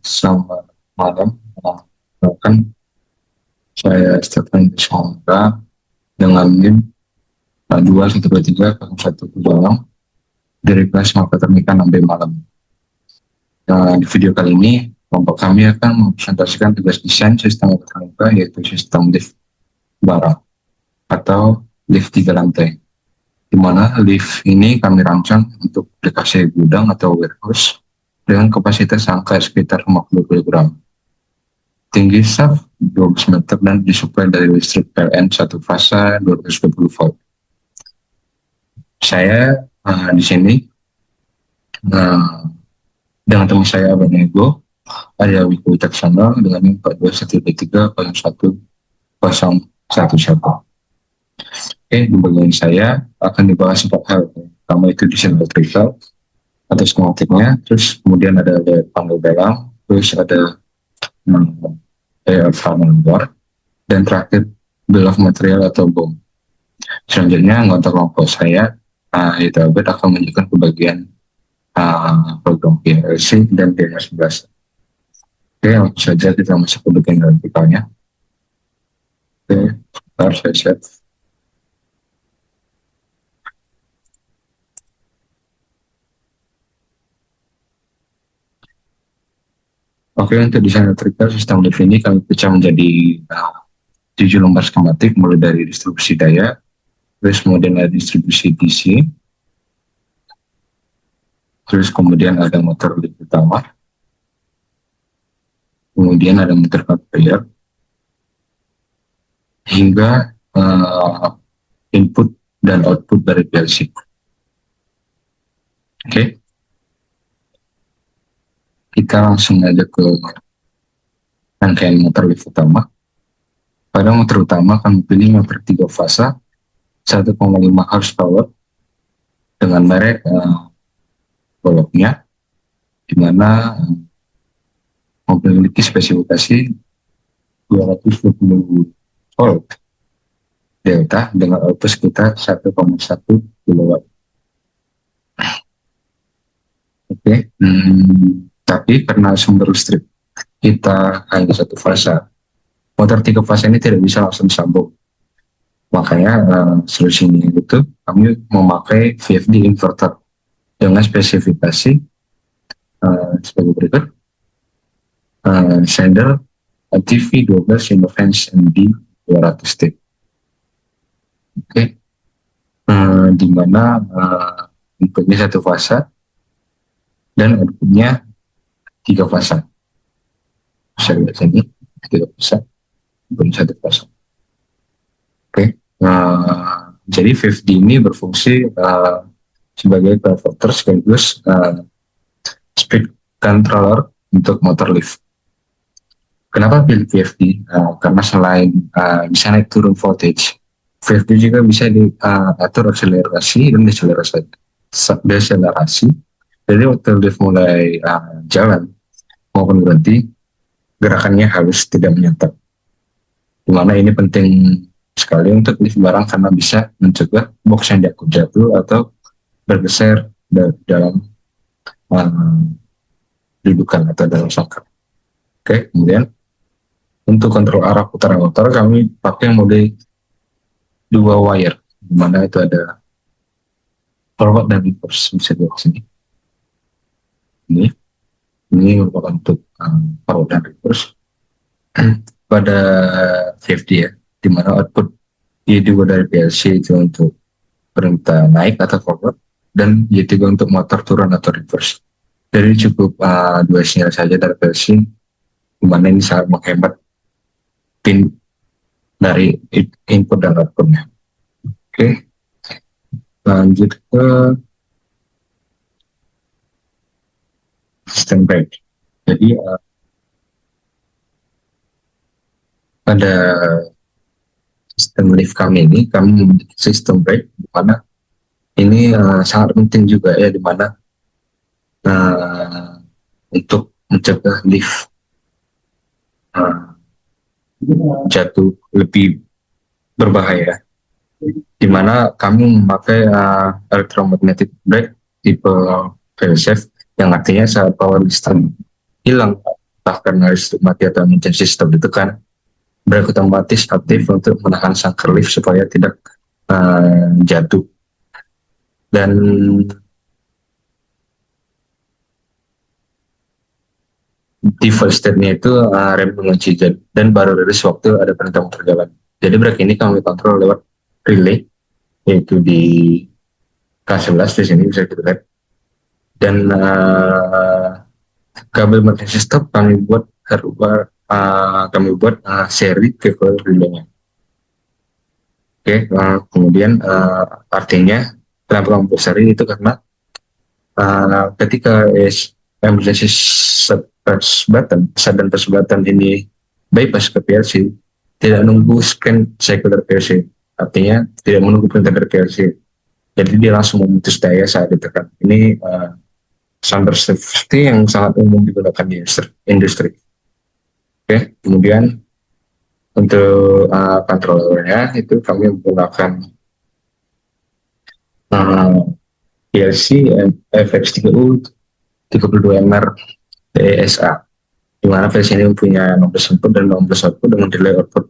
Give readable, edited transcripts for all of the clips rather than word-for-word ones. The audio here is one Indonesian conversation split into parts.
Selamat malam. Kan saya Stefan Bismondra dengan NIM 21230176 dari kelas Makatermika 6B malam. Di video kali ini, kelompok kami akan mempresentasikan tugas desain sistem elektronika yaitu sistem lift barang atau lift 3 lantai. Di mana lift ini kami rancang untuk aplikasi gudang atau warehouse dengan kapasitas angka sekitar 50 kg. Tinggi shaft 12 meter dan disuplai dari listrik PLN 1 fasa 220 volt. Saya di sini dengan teman saya Abang Ego, ada Wiku Wicaksono dengan 4213011011. Di bagian saya akan dibahas 4 hal. Pertama itu desain elektrikal atau skematiknya, terus kemudian ada panel dalam, terus ada board, dan terakhir bill of material atau BOM. Selanjutnya anggota kelompok saya yaitu Abed akan menunjukkan kebagian program PLC dan DNS11. Langsung saja kita masuk ke bagian elektrikalnya. Bentar saya share. Untuk desain elektrikal sistem lift ini kami pecah menjadi 7 lembar skematik mulai dari distribusi daya, terus kemudian ada distribusi DC, terus kemudian ada motor lift utama, kemudian ada motor conveyor, hingga input dan output dari PLC. Kita langsung aja ke rangkaian motor lift utama. Pada motor utama kami pilih motor 3 fasa 1,5 horsepower dengan merek boloknya, di mana memiliki spesifikasi 220 volt delta dengan output sekitar 1,1 kW. Tapi karena sumber listrik kita hanya 1 fasa, motor 3 fasa ini tidak bisa langsung disambung. Makanya solusinya itu kami memakai VFD inverter dengan spesifikasi sebagai berikut. Sender TV 12 Innovance MD 200T. Di mana inputnya 1 fasa dan outputnya 3 fasa. Saya lihat sini 3 fasa, bukan 1 fasa. Jadi VFD ini berfungsi sebagai converter sekaligus speed controller untuk motor lift. Kenapa pilih VFD? Karena selain bisa naik turun voltage, VFD juga bisa diatur akselerasi dan deselerasi. Jadi waktu lift mulai jalan maupun berhenti, gerakannya harus tidak menyetap. Dimana ini penting sekali untuk lift barang karena bisa mencegah box yang diangkut jatuh atau bergeser dalam dudukan atau dalam sangkar. Kemudian untuk kontrol arah putaran motor kami pakai mode 2 wire, dimana itu ada forward dan reverse. Bisa dilihat sini. Ini merupakan untuk forward dan reverse pada VFD ya, di mana output Y2 dari PLC itu untuk perintah naik atau forward, dan Y3 untuk motor turun atau reverse. Jadi cukup 2 sinyal saja dari PLC, di mana ini sangat menghemat pin dari input dan outputnya. Lanjut ke sistem brake. Jadi pada sistem lift kami ini, kami memiliki sistem brake, di mana ini sangat penting juga ya, di mana untuk mencegah lift jatuh lebih berbahaya, di mana kami memakai electromagnetic brake tipe fail safe, yang artinya saat power listrik hilang bahkan harus mati atau emergency stop itu kan berotomatis aktif untuk menahan sang kerlift supaya tidak jatuh. Dan default state-nya itu rem mengunci dan baru dari waktu ada perintah motor jalan. Jadi brake ini kami kontrol lewat relay, yaitu di K11 di sini bisa kita lihat. Dan kabel emergency stop kami buat seri ke relaynya. Oke, kemudian artinya kenapa kami buat seri itu karena ketika emergency start dan persebatan ini bypass ke PLC, tidak nunggu scan cycle dari PLC, artinya tidak menunggu perintah dari PLC, jadi dia langsung memutus daya saat ditekan. Ini standar safety yang sangat umum digunakan di industri. Oke, kemudian untuk controllernya itu kami menggunakan PLC FX3U 32MR PSA, di mana versi ini punya 16 input dan 16 output dengan delay output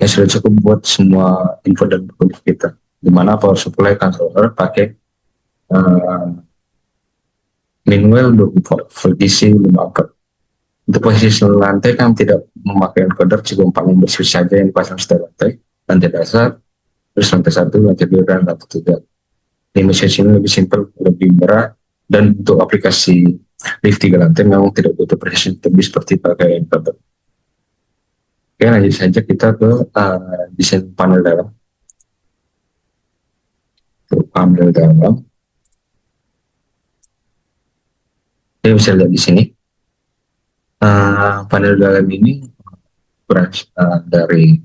yang sudah cukup buat semua input dan output kita, di mana power supply controller pakai uh, manual 24 volt DC 5 ampere. Untuk posisi lantai kami tidak memakai encoder, cukup 4 nomor switch saja yang dipasang setelah lantai dasar, terus lantai 1, lantai 2, dan lantai 3. Ini switch ini lebih simpel, lebih murah, dan untuk aplikasi lift 3 lantai memang tidak butuh precision lebih seperti pakai encoder. Oke, lanjut saja kita ke desain panel dalam. Untuk panel dalam, kita bisa lihat di sini. Panel dalam ini dari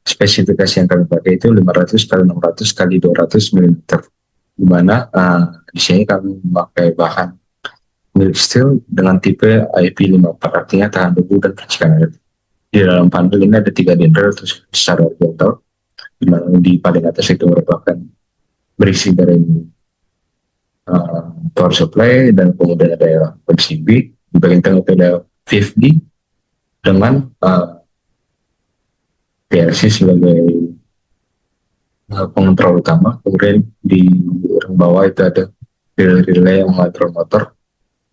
spesifikasi yang kami pakai itu 500 kali 600 kali 200 mm, di mana di sini kami memakai bahan milik steel dengan tipe IP54, artinya tahan debu dan percikan air. Di dalam panel ini ada 3 dendel terus secara horizontal, di mana di paling atas itu merupakan berisi dari power supply, dan kemudian ada PCB, di bagian tengah itu ada VFD dengan PLC sebagai pengontrol utama. Kemudian di bawah itu ada relay yang mengatur motor,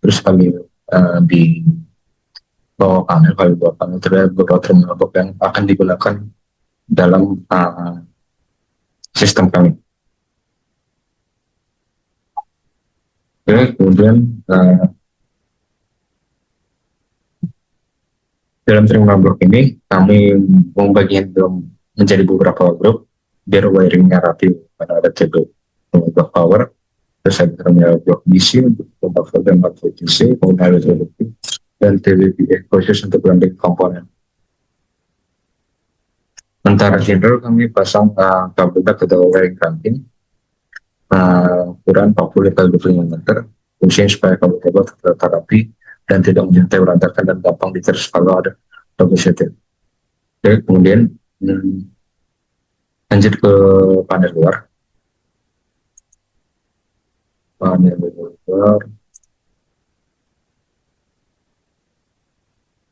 terus kali di bawah panel terdapat beberapa terminal yang akan digunakan dalam sistem kami. Oke, kemudian dalam terminal blok ini kami membaginya menjadi beberapa grup biar wiringnya rapi. Pada ada cable blok power, terus ada terminal blok DC untuk buffer dan buffer DC, kemudian ada terminal dan TVPA khusus untuk branding komponen. Antara general kami pasang kabel dak atau wiring ramping ukuran 40 x 25 meter, fungsinya supaya kabel tetap rapi dan tidak menyentai berantakan dan gampang diterus kalau ada double setting. Oke, kemudian lanjut ke panel luar. Panel luar.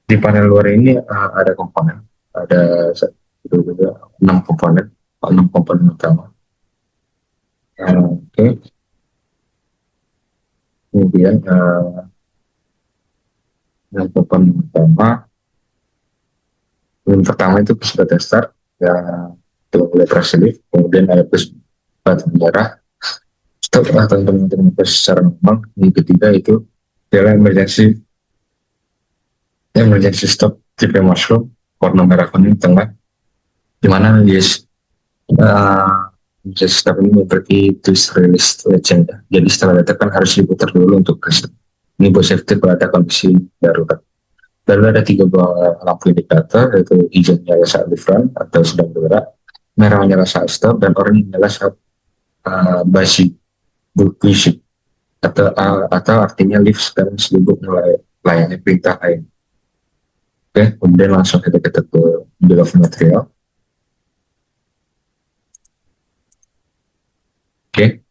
Di panel luar ini ada komponen, ada 6 komponen, 6 komponen utama. Oke. Kemudian yang komponen utama, yang pertama itu sudah tester, ya itu mulai terselip, kemudian ada plus batu merah, stop atau teman-teman secara normal. Yang ketiga itu adalah emergency stop tipe mushroom, warna merah kuning tengah, di mana yes, emergency stop ini memiliki twist release legend. Jadi setelah ditekan harus diputar dulu untuk reset. Ini buat safety pada ada kondisi darurat. Lalu ada 3 buah lampu indikator, yaitu hijau menyala saat di front atau sedang bergerak, merah menyala saat stop, dan oranye menyala saat basic atau artinya lift sedang sibuk mulai layani perintah lain. Oke, kemudian langsung kita ke bill of material. Oke,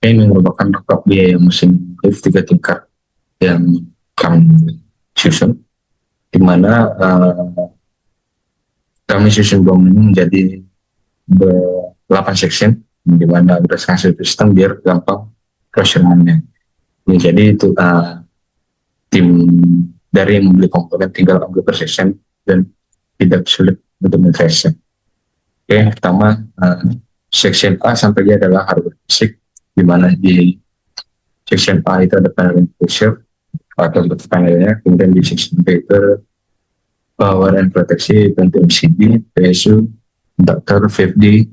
Ini merupakan rangkap biaya mesin lift 3 tingkat yang kami susun, di mana kami susun bom ini menjadi 8 section, di mana berdasarkan sistem biar gampang procurement-nya. Jadi itu tim dari yang membeli komponen tinggal ambil per section dan tidak sulit untuk mengtrace. Oke, pertama section A sampai G adalah hardware basic, di mana di section A itu ada panel enclosure atau bentuk panelnya, kemudian di section B itu power and proteksi, bentuk MCB, PSU, inductor, VFD,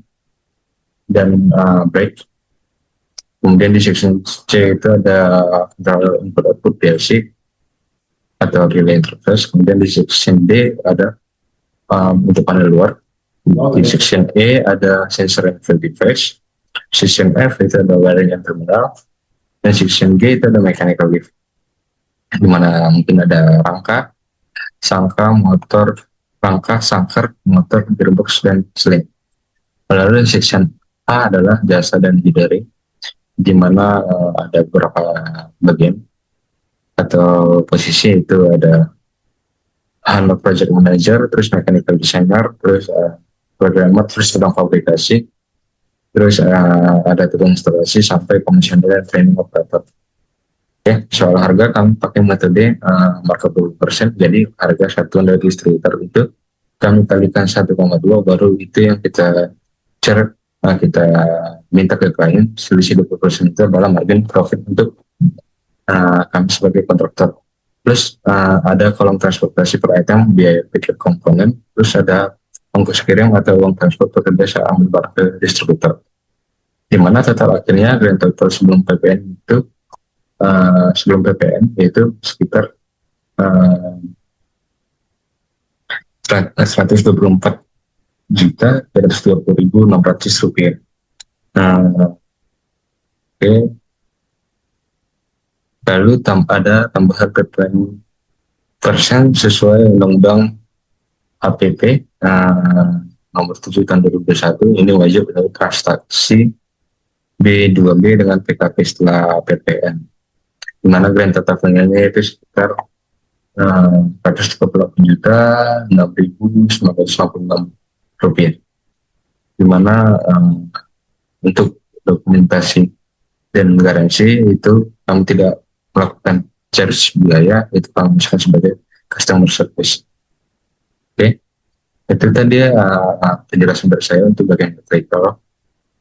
dan brake. Kemudian di section C itu ada input output PLC atau relay interface. Kemudian di section D ada untuk panel luar. Di section E ada sensor and field device. Section F itu ada wiring and terminal. Dan section G itu ada mechanical lift, di mana mungkin ada rangka, sangka, motor, rangka, sangkar, motor, gearbox, dan seling. Lalu section A adalah jasa dan bidari, di mana ada beberapa bagian atau posisi, itu ada handler project manager, terus mechanical designer, terus programmer, terus sedang fabrikasi, terus ada tukang instalasi sampai komisioner dan training operator. Oke, soal harga kami pakai metode markup 20%, jadi harga satuan dari distributor itu kami kalikan 1,2, baru itu yang kita share, kita minta ke klien. Selisih 20% itu adalah margin profit untuk kami sebagai kontraktor. Plus ada kolom transportasi per item, biaya pick komponen, terus ada ongkos kirim atau uang transport pekerja saat ambil barang ke distributor. Di mana total akhirnya grand total sebelum PPN itu yaitu sekitar 124.220.600 rupiah. Oke. Lalu ada tambahan PPN persen sesuai Undang-Undang APP nomor 7 tahun 2021. Ini wajib untuk transaksi B2B dengan PKP setelah PPN, di mana grand total finalnya itu sekitar 138.6.956 rupiah, di mana untuk dokumentasi dan garansi itu kami tidak melakukan charge biaya, itu kami misalkan sebagai customer service. Oke, itu tadi penjelasan dari saya untuk bagian electrical,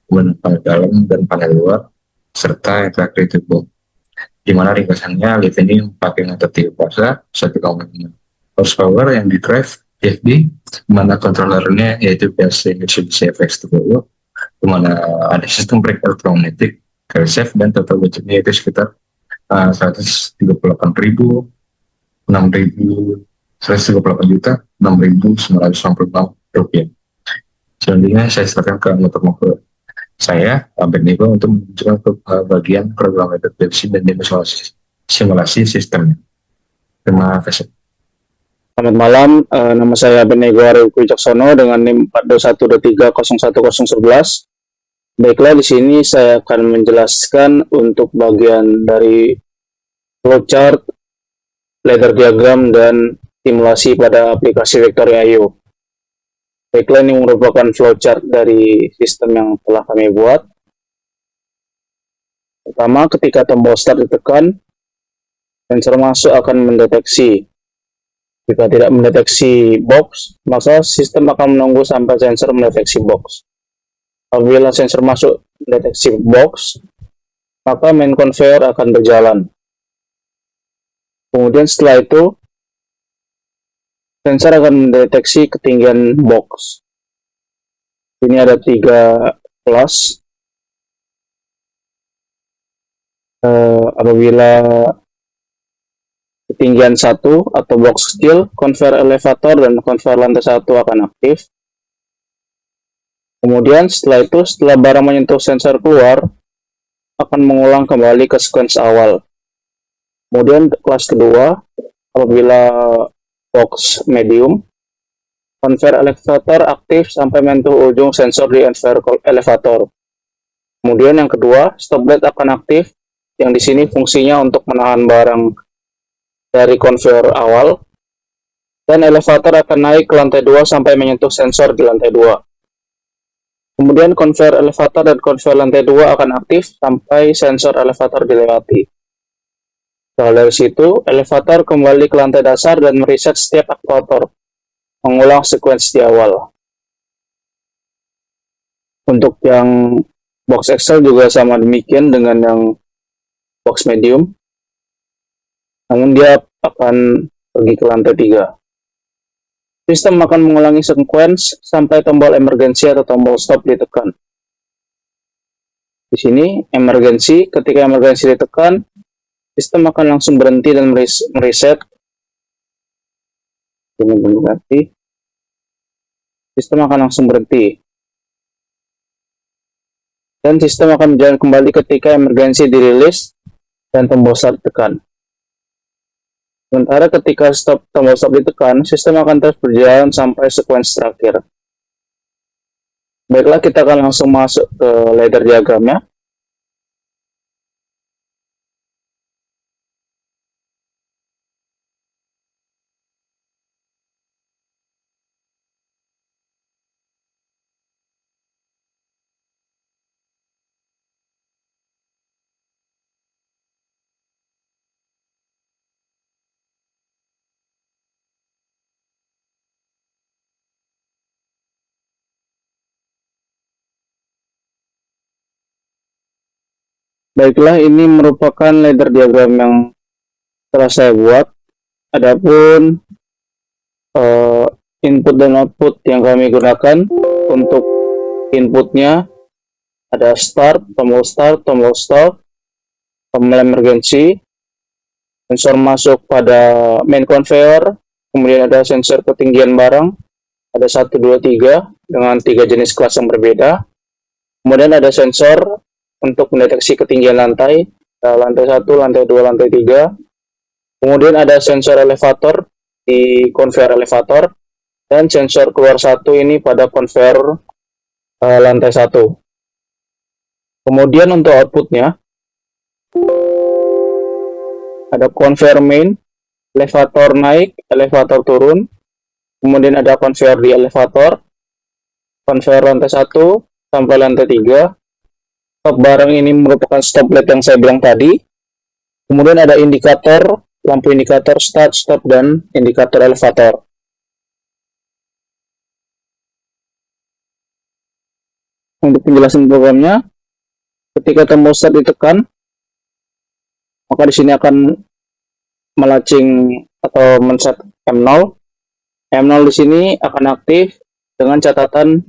kemudian panel dalam dan panel luar, serta yang terakhir itu bom. Di mana ringkasannya lift ini pakai motor 3 kuasa 1,5 horsepower yang di drive FD, di mana kontrolernya yaitu PLC Mitsubishi FX30, di mana ada sistem brake elektronik, safe, dan total budgetnya itu sekitar 138.696 rupiah. Selanjutnya saya serahkan ke motor saya, Abednego, untuk menunjukkan ke bagian program deteksi dan simulasi sistemnya. Terima kasih. Selamat malam, nama saya Abednego Arif Wicaksono dengan NIM 42123011011. Baiklah, di sini saya akan menjelaskan untuk bagian dari flowchart, ladder diagram, dan simulasi pada aplikasi Vectoria.io. Baiklah, ini merupakan flowchart dari sistem yang telah kami buat. Pertama, ketika tombol start ditekan, sensor masuk akan mendeteksi. Jika tidak mendeteksi box, maka sistem akan menunggu sampai sensor mendeteksi box. Apabila sensor masuk mendeteksi box, maka main conveyor akan berjalan. Kemudian setelah itu, sensor akan mendeteksi ketinggian box. Ini ada 3 kelas. Apabila ketinggian 1 atau box kecil, conveyor elevator dan conveyor lantai 1 akan aktif. Kemudian setelah itu, setelah barang menyentuh sensor keluar, akan mengulang kembali ke sequence awal. Kemudian kelas kedua, apabila box medium, conveyor elevator aktif sampai menyentuh ujung sensor di conveyor elevator. Kemudian yang kedua, stop light akan aktif, yang di sini fungsinya untuk menahan barang dari konveyor awal, dan elevator akan naik ke lantai 2 sampai menyentuh sensor di lantai 2. Kemudian konveyor elevator dan konveyor lantai 2 akan aktif sampai sensor elevator dilewati. Setelah dari situ, elevator kembali ke lantai dasar dan mereset setiap aktuator, mengulang sekuensi di awal. Untuk yang box Excel juga sama demikian dengan yang box medium, namun dia akan pergi ke lantai 3. Sistem akan mengulangi sekuens sampai tombol emergency atau tombol stop ditekan. Di sini emergency, ketika emergency ditekan, sistem akan langsung berhenti dan mereset. Sistem akan langsung berhenti. Dan sistem akan berjalan kembali ketika emergency dirilis dan tombol start ditekan. Sementara ketika tombol stop ditekan, sistem akan terus berjalan sampai sekuens terakhir. Baiklah, kita akan langsung masuk ke ladder diagramnya. Baiklah, ini merupakan ladder diagram yang telah saya buat. Adapun input dan output yang kami gunakan untuk inputnya ada start, tombol stop, tombol emergency, sensor masuk pada main conveyor, kemudian ada sensor ketinggian barang, ada 1, 2, 3 dengan 3 jenis kelas yang berbeda. Kemudian ada sensor untuk mendeteksi ketinggian lantai, lantai 1, lantai 2, lantai 3. Kemudian ada sensor elevator di konveyor elevator, dan sensor keluar 1 ini pada konveyor lantai 1. Kemudian untuk outputnya, ada konveyor main, elevator naik, elevator turun, kemudian ada konveyor di elevator, konveyor lantai 1 sampai lantai 3. Stop barang ini merupakan stop light yang saya bilang tadi. Kemudian ada indikator, lampu indikator start, stop, dan indikator elevator. Untuk penjelasan programnya, ketika tombol start ditekan, maka di sini akan melacing atau men-set M0. M0 di sini akan aktif dengan catatan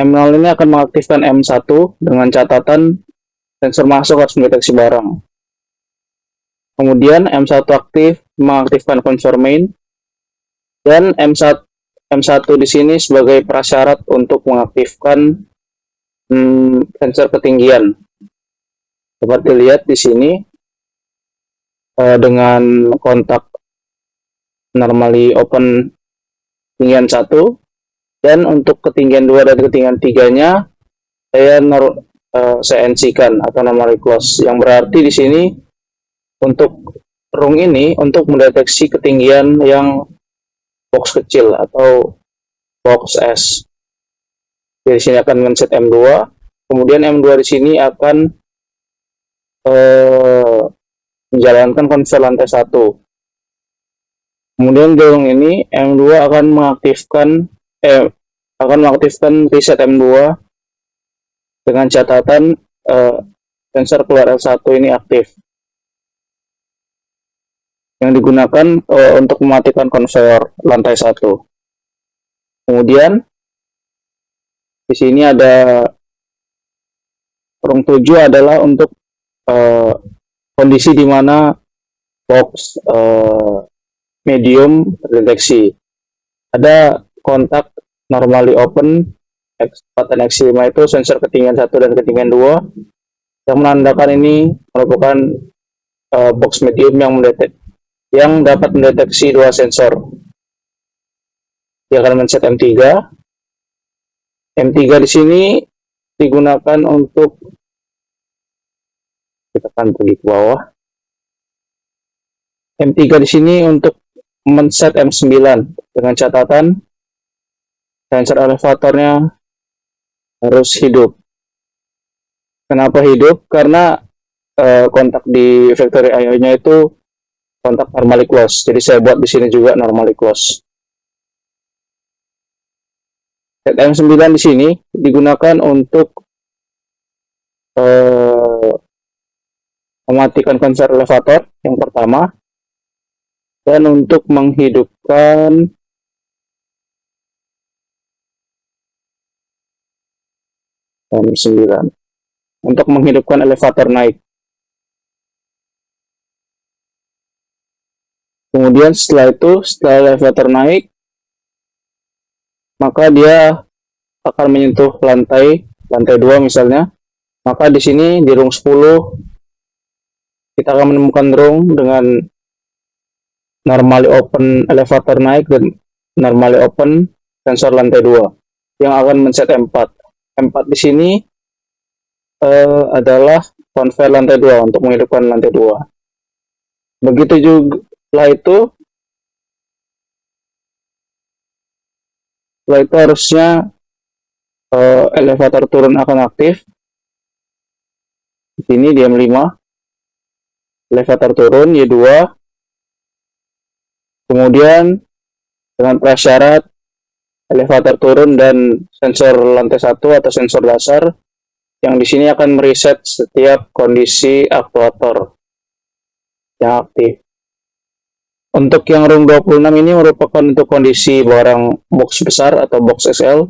M0 ini akan mengaktifkan M1 dengan catatan sensor masuk harus mendeteksi barang. Kemudian M1 aktif mengaktifkan konveyor main, dan M1 di sini sebagai prasyarat untuk mengaktifkan sensor ketinggian. Dapat dilihat di sini dengan kontak normally open ketinggian 1, dan untuk ketinggian 2 dan ketinggian 3-nya saya NC-kan atau normally close, yang berarti di sini untuk rung ini untuk mendeteksi ketinggian yang box kecil atau box S. Di sini akan men-set M2, kemudian M2 di sini akan menjalankan konveyor lantai 1. Kemudian di rung ini M2 akan mengaktifkan reset M2 dengan catatan sensor keluar L1 ini aktif, yang digunakan untuk mematikan konveyor lantai 1. Kemudian di sini ada rung 7 adalah untuk kondisi di mana box medium terdeteksi. Ada kontak normally open X4 dan X5 itu sensor ketinggian 1 dan ketinggian 2, yang menandakan ini merupakan box medium yang dapat mendeteksi 2 sensor. Dia akan men-set M3. M3 di sini digunakan untuk, kita akan pergi ke bawah. M3 di sini untuk men-set M9 dengan catatan sensor elevatornya harus hidup. Kenapa hidup? Karena kontak di factory IO-nya itu kontak normally close. Jadi saya buat di sini juga normally close. Set M9 di sini digunakan untuk mematikan konser elevator yang pertama, dan untuk menghidupkan M9 untuk menghidupkan elevator naik. Kemudian setelah itu, setelah elevator naik, maka dia akan menyentuh lantai 2 misalnya. Maka di sini di rung 10 kita akan menemukan rung dengan normally open elevator naik dan normally open sensor lantai 2 yang akan men-set M4. M4 di sini adalah convert lantai 2 untuk menghidupkan lantai 2. Begitu juga setelah itu harusnya elevator turun akan aktif. Di sini di M5 elevator turun Y2, kemudian dengan prasyarat elevator turun dan sensor lantai 1 atau sensor dasar yang di sini akan mereset setiap kondisi aktuator yang aktif. Untuk yang room 26 ini merupakan untuk kondisi barang box besar atau box SL.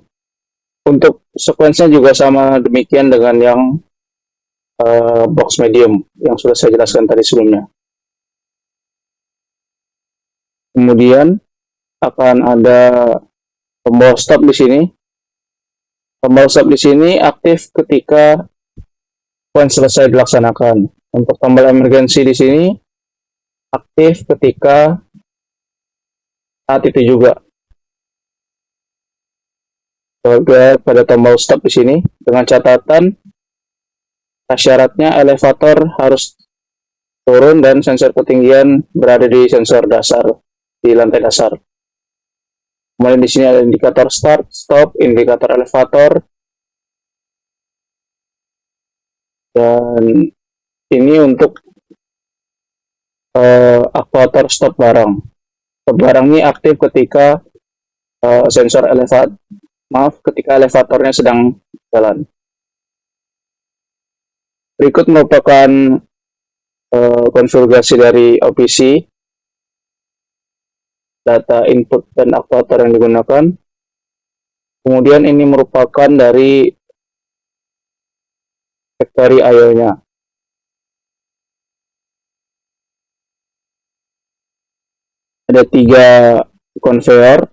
Untuk sekuensnya juga sama demikian dengan yang box medium yang sudah saya jelaskan tadi sebelumnya. Kemudian akan ada tombol stop di sini. Tombol stop di sini aktif ketika sequence selesai dilaksanakan. Untuk tombol emergency di sini aktif ketika saat itu juga. Pada tombol stop di sini dengan catatan syaratnya elevator harus turun dan sensor ketinggian berada di sensor dasar di lantai dasar. Kemudian di sini ada indikator start, stop, indikator elevator, dan ini untuk aktuator stop barang. Stop barang ini aktif ketika ketika elevatornya sedang jalan. Berikut merupakan konfigurasi dari OPC, data input dan aktuator yang digunakan. Kemudian ini merupakan dari factory IO-nya. Ada 3 conveyor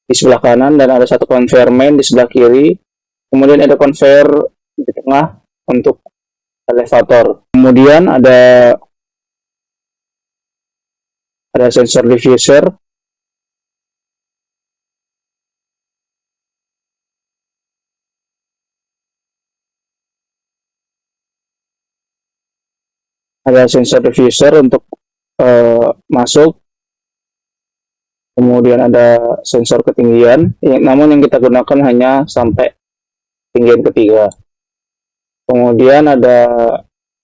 di sebelah kanan dan ada 1 conveyor main di sebelah kiri. Kemudian ada conveyor di tengah untuk elevator. Kemudian ada sensor diffuser, untuk masuk. Kemudian ada sensor ketinggian, namun yang kita gunakan hanya sampai ketinggian ketiga. Kemudian ada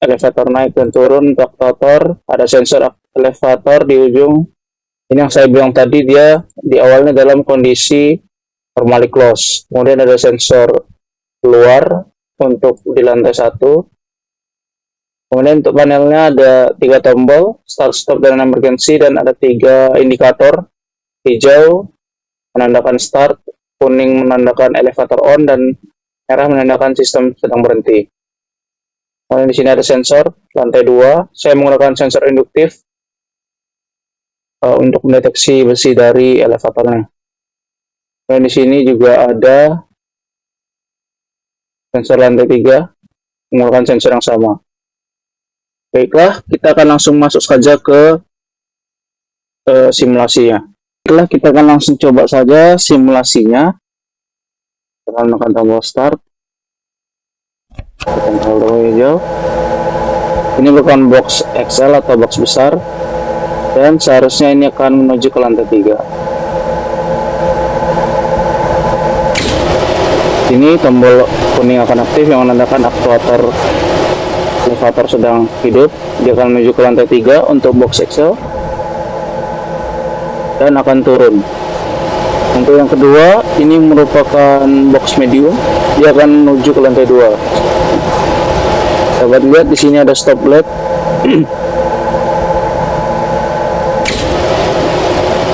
elevator naik dan turun untuk aktuator, ada sensor elevator di ujung. Ini yang saya bilang tadi, dia di awalnya dalam kondisi normally close. Kemudian ada sensor keluar untuk di lantai 1. Kemudian untuk panelnya ada 3 tombol, start, stop, dan emergency, dan ada 3 indikator. Hijau menandakan start, kuning menandakan elevator on, dan merah menandakan sistem sedang berhenti. Kemudian di sini ada sensor lantai 2. Saya menggunakan sensor induktif untuk mendeteksi besi dari elevatornya. Dan di sini juga ada sensor lantai 3 menggunakan sensor yang sama. Baiklah, kita akan langsung masuk saja ke simulasinya. Baiklah, kita akan langsung coba saja simulasinya. Kita menekan tombol start. tekan tombol hijau. Ini bukan box XL atau box besar, dan seharusnya ini akan menuju ke lantai 3. Ini tombol kuning akan aktif yang menandakan aktuator elevator sedang hidup. Dia akan menuju ke lantai 3 untuk box XL dan akan turun. Untuk yang kedua, ini merupakan box medium. Dia akan menuju ke lantai 2. Dapat lihat di sini ada stop lamp.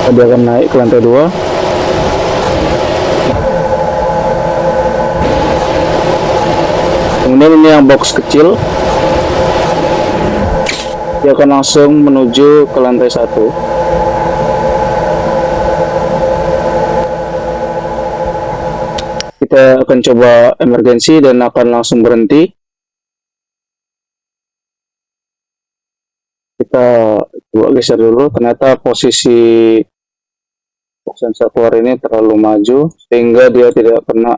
Dia akan naik ke lantai 2. Kemudian ini yang box kecil. Dia akan langsung menuju ke lantai 1. Kita akan coba emergency dan akan langsung berhenti. Kita coba geser dulu. Ternyata posisi box sensor keluar ini terlalu maju sehingga dia tidak kena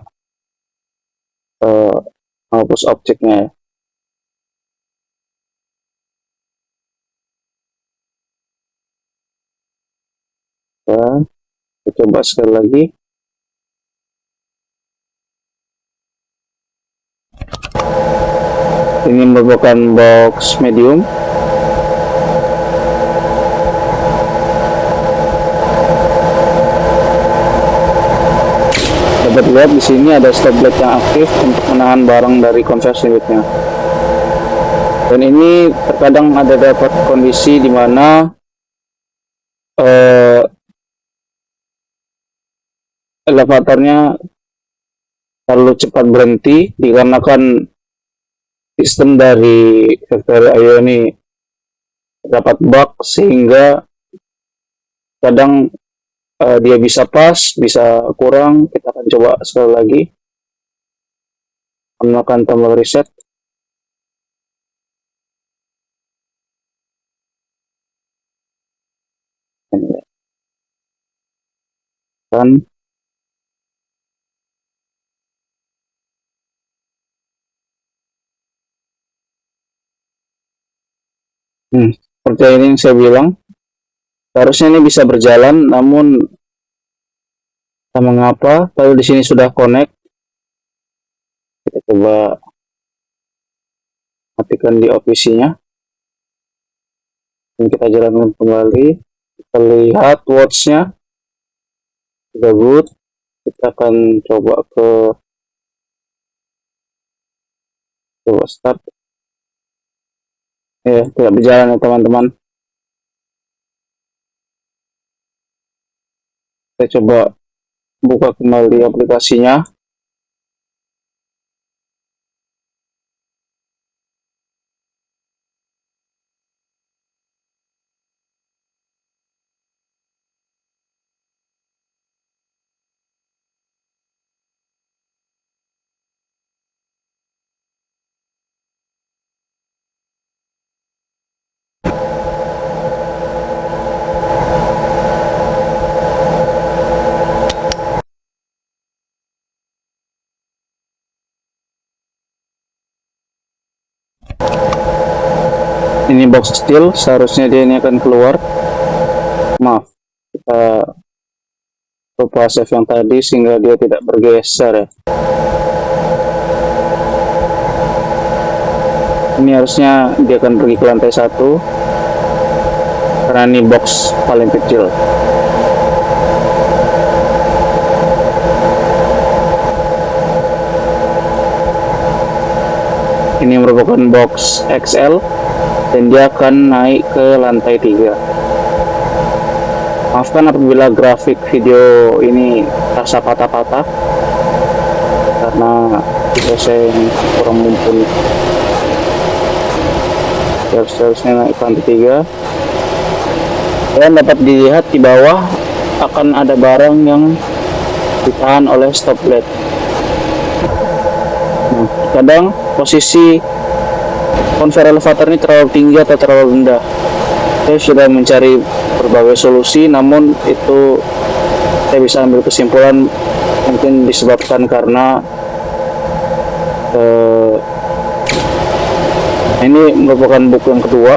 menghapus objeknya. Kita coba sekali lagi. Ini merupakan box medium. Dapat lihat di sini ada stop lamp yang aktif untuk menahan barang dari conversion unitnya. Dan ini terkadang ada dapat kondisi di mana elevatornya terlalu cepat berhenti dikarenakan sistem dari Factory IO ini dapat bug, sehingga kadang dia bisa pas, bisa kurang. Kita akan coba sekali lagi menekan tombol reset. Dan seperti ini yang saya bilang, seharusnya ini bisa berjalan, namun tak mengapa. Kalau di sini sudah connect, kita coba matikan di OPC-nya dan kita jalankan kembali. Kita lihat watch-nya sudah good. Kita akan coba start. Ya, tidak berjalan ya teman-teman. Saya coba buka kembali aplikasinya. Ini box kecil, seharusnya dia ini akan keluar. Maaf, kita lupa save yang tadi sehingga dia tidak bergeser ya. Ini harusnya dia akan pergi ke lantai 1 karena ini box paling kecil. Ini merupakan box XL dan dia akan naik ke lantai 3. Maafkan apabila grafik video ini terasa patah-patah karena video saya yang kurang mumpuni. Seharusnya naik ke lantai 3. Dan dapat dilihat di bawah akan ada barang yang ditahan oleh stop lamp. Kadang posisi konver elevator ini terlalu tinggi atau terlalu rendah. Saya sudah mencari berbagai solusi, namun itu saya bisa ambil kesimpulan mungkin disebabkan karena Ini merupakan buku yang kedua.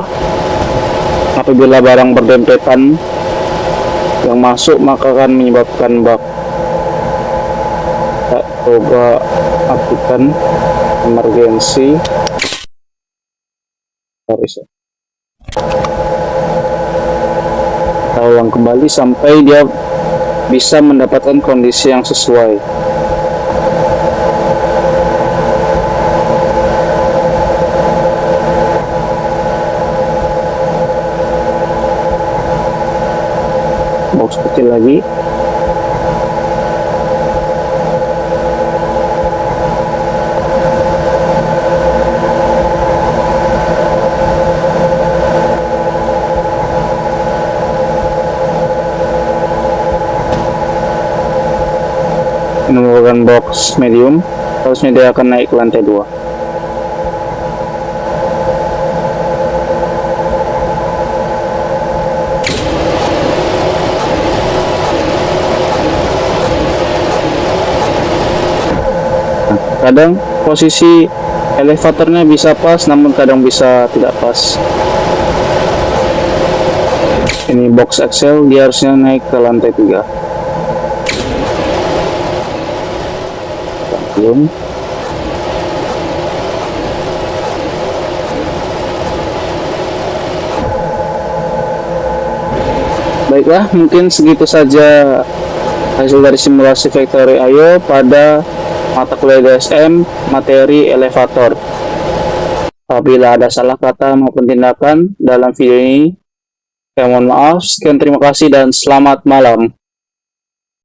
Apabila barang berdempetan yang masuk maka akan menyebabkan bug. Kita coba aktifkan emergency. Kita ulang kembali sampai dia bisa mendapatkan kondisi yang sesuai. Box kecil lagi. Ini merupakan box medium, harusnya dia akan naik ke lantai 2. Kadang posisi elevatornya bisa pas, namun kadang bisa tidak pas. Ini box Excel, dia harusnya naik ke lantai 3. Belum. Baiklah, mungkin segitu saja hasil dari simulasi Factory IO pada mata kuliah DSM materi elevator. Apabila ada salah kata maupun tindakan dalam video ini, saya mohon maaf. Sekian, terima kasih dan selamat malam.